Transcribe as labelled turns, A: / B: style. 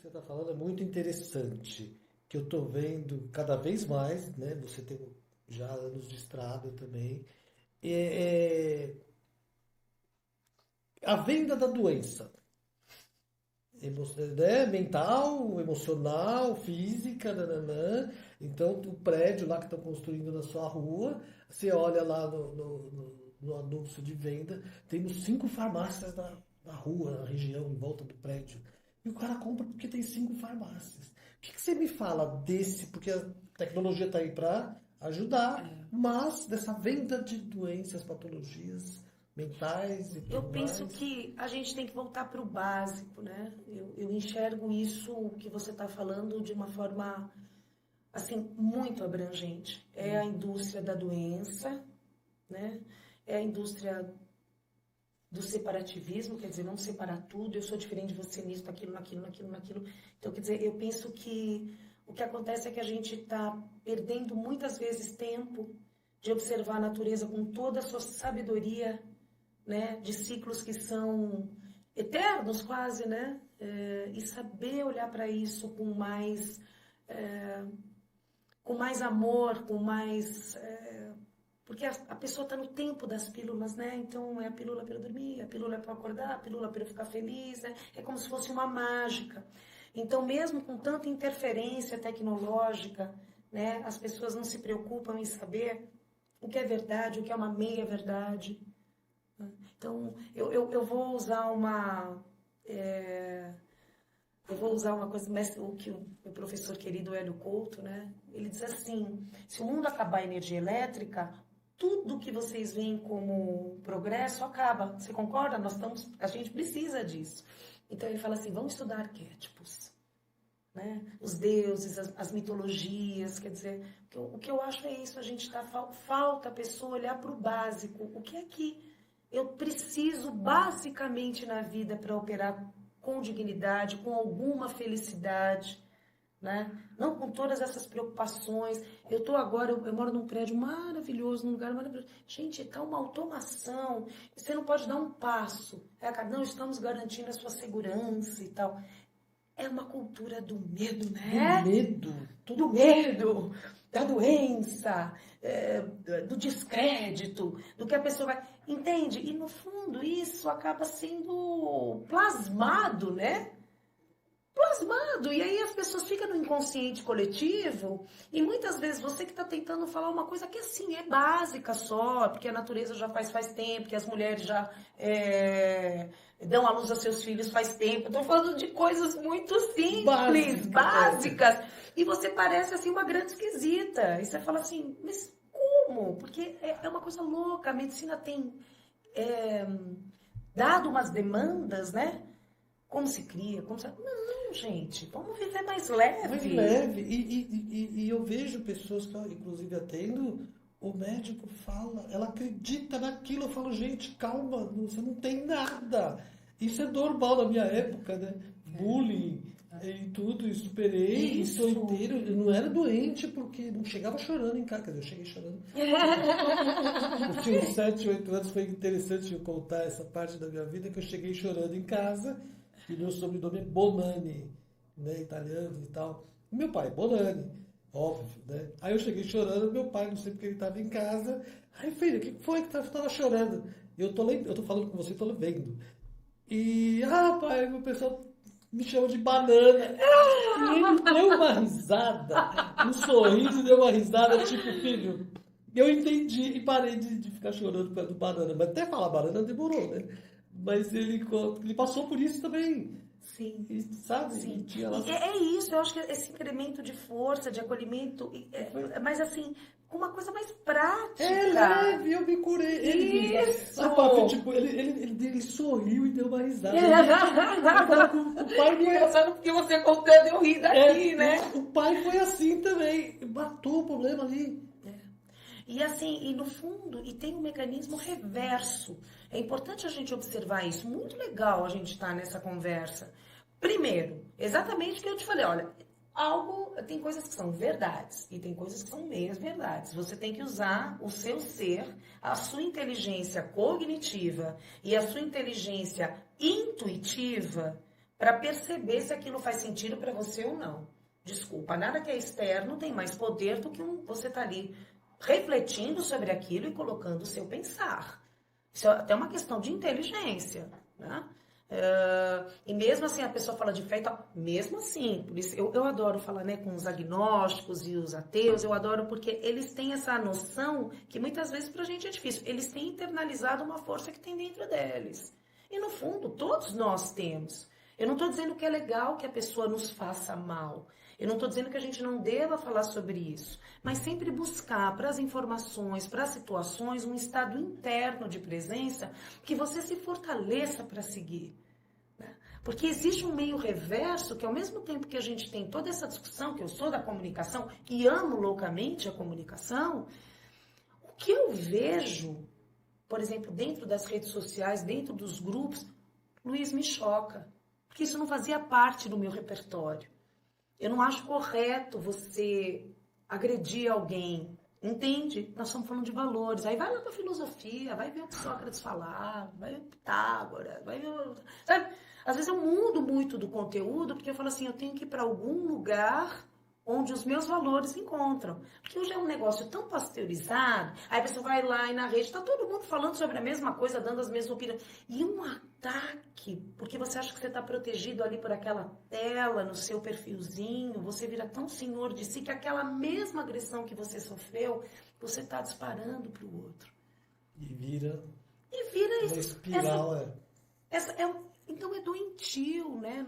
A: você está falando é muito interessante, que eu estou vendo cada vez mais, né? Você tem já anos de estrada também. É, a venda da doença, né? Mental, emocional, física, nananã. Então, o prédio lá que estão construindo na sua rua, você olha lá no anúncio de venda, temos 5 farmácias na rua, na região, em volta do prédio. E o cara compra porque tem 5 farmácias. O que você me fala desse? Porque a tecnologia está aí para ajudar, mas dessa venda de doenças, patologias mentais e
B: Eu
A: tudo
B: penso
A: mais.
B: que a gente tem que voltar para o básico, né? Eu enxergo isso que você está falando de uma forma assim muito abrangente. É a indústria da doença, né? É a indústria do separativismo, quer dizer, não separar tudo, eu sou diferente de você nisso, naquilo, naquilo, naquilo, naquilo. Então, quer dizer, eu penso que o que acontece é que a gente está perdendo muitas vezes tempo de observar a natureza com toda a sua sabedoria, né, de ciclos que são eternos quase, né, e saber olhar para isso com mais amor, com mais porque a pessoa está no tempo das pílulas, né? Então é a pílula para eu dormir, a pílula para acordar, a pílula para eu ficar feliz, né? É como se fosse uma mágica. Então, mesmo com tanta interferência tecnológica, né, as pessoas não se preocupam em saber o que é verdade, o que é uma meia-verdade. Então, eu vou usar eu vou usar uma coisa, mas o que o meu professor querido Hélio Couto, né? Ele diz assim: se o mundo acabar a energia elétrica, tudo que vocês veem como progresso acaba. Você concorda? A gente precisa disso. Então ele fala assim: vamos estudar arquétipos, né? Os deuses, as mitologias, quer dizer, o que eu acho é isso, a gente falta a pessoa olhar para o básico. O que é que eu preciso basicamente na vida para operar com dignidade, com alguma felicidade, né? Não com todas essas preocupações. Eu moro num prédio maravilhoso, num lugar maravilhoso. Gente, está uma automação. Você não pode dar um passo. Não, estamos garantindo a sua segurança e tal. É uma cultura do medo, né?
A: Do medo.
B: Do medo, da doença, do descrédito, do que a pessoa vai... Entende? E, no fundo, isso acaba sendo plasmado, né? Plasmado. E aí as pessoas ficam no inconsciente coletivo e muitas vezes você que está tentando falar uma coisa que, assim, é básica só, porque a natureza já faz tempo, que as mulheres já dão à luz a seus filhos faz tempo. Estou falando de coisas muito simples, básicas. E você parece, assim, uma grande esquisita. E você fala assim, mas como? Porque é uma coisa louca. A medicina tem dado umas demandas, né? Como se cria, como se... Não, gente, vamos viver mais leve.
A: Mais leve. E eu vejo pessoas que, inclusive, atendo, o médico fala, ela acredita naquilo. Eu falo, gente, calma, você não tem nada. Isso é normal na minha época, né? Bullying e tudo, e superei, estou inteiro. Eu não era doente porque não chegava chorando em casa. Quer dizer, eu cheguei chorando. Eu tinha uns 7, 8 anos, foi interessante eu contar essa parte da minha vida, que eu cheguei chorando em casa, e meu sobrenome é Bonani, né, italiano e tal. E meu pai, Bonani, óbvio, né? Aí eu cheguei chorando, meu pai, não sei porque ele estava em casa. Aí, filho, o que foi que você estava chorando? Eu tô falando com você, tô vendo. E, pai, o pessoal me chama de banana. E ele deu uma risada, um sorriso, deu uma risada, tipo, filho, eu entendi e parei de ficar chorando por causa do banana. Mas até falar banana demorou, né? Mas ele passou por isso também.
B: Sim.
A: E, sabe?
B: Sim.
A: Tinha lá...
B: É isso, eu acho que esse incremento de força, de acolhimento, mas assim, com uma coisa mais prática.
A: É leve, eu me curei.
B: Isso!
A: Tipo, ele sorriu e deu uma risada. O pai
B: Engraçado porque você contando, eu ri daqui, né?
A: O pai foi assim também. Matou o problema ali.
B: E assim, e no fundo, e tem um mecanismo reverso. É importante a gente observar isso. Muito legal a gente estar nessa conversa. Primeiro, exatamente o que eu te falei, olha, tem coisas que são verdades e tem coisas que são meias verdades. Você tem que usar o seu ser, a sua inteligência cognitiva e a sua inteligência intuitiva para perceber se aquilo faz sentido para você ou não. Desculpa, nada que é externo tem mais poder do que você tá ali refletindo sobre aquilo e colocando o seu pensar. Isso é até uma questão de inteligência, né? E mesmo assim a pessoa fala de fé, então, mesmo assim, por isso eu adoro falar, né, com os agnósticos e os ateus, eu adoro porque eles têm essa noção que muitas vezes pra gente é difícil, eles têm internalizado uma força que tem dentro deles. E no fundo, todos nós temos. Eu não estou dizendo que é legal que a pessoa nos faça mal. Eu não estou dizendo que a gente não deva falar sobre isso. Mas sempre buscar para as informações, para as situações, um estado interno de presença que você se fortaleça para seguir. Né? Porque existe um meio reverso que ao mesmo tempo que a gente tem toda essa discussão, que eu sou da comunicação e amo loucamente a comunicação, o que eu vejo, por exemplo, dentro das redes sociais, dentro dos grupos, Luiz, me choca. Porque isso não fazia parte do meu repertório. Eu não acho correto você agredir alguém, entende? Nós estamos falando de valores. Aí vai lá para a filosofia, vai ver o que Sócrates falava, vai ver Pitágoras, vai ver... Sabe? Às vezes eu mudo muito do conteúdo, porque eu falo assim, eu tenho que ir para algum lugar onde os meus valores se encontram. Porque hoje é um negócio tão pasteurizado, aí você vai lá e na rede, está todo mundo falando sobre a mesma coisa, dando as mesmas opiniões. E um ataque, porque você acha que você está protegido ali por aquela tela, no seu perfilzinho, você vira tão senhor de si que aquela mesma agressão que você sofreu, você está disparando para o outro.
A: E vira
B: uma
A: espiral,
B: então é doentio, né?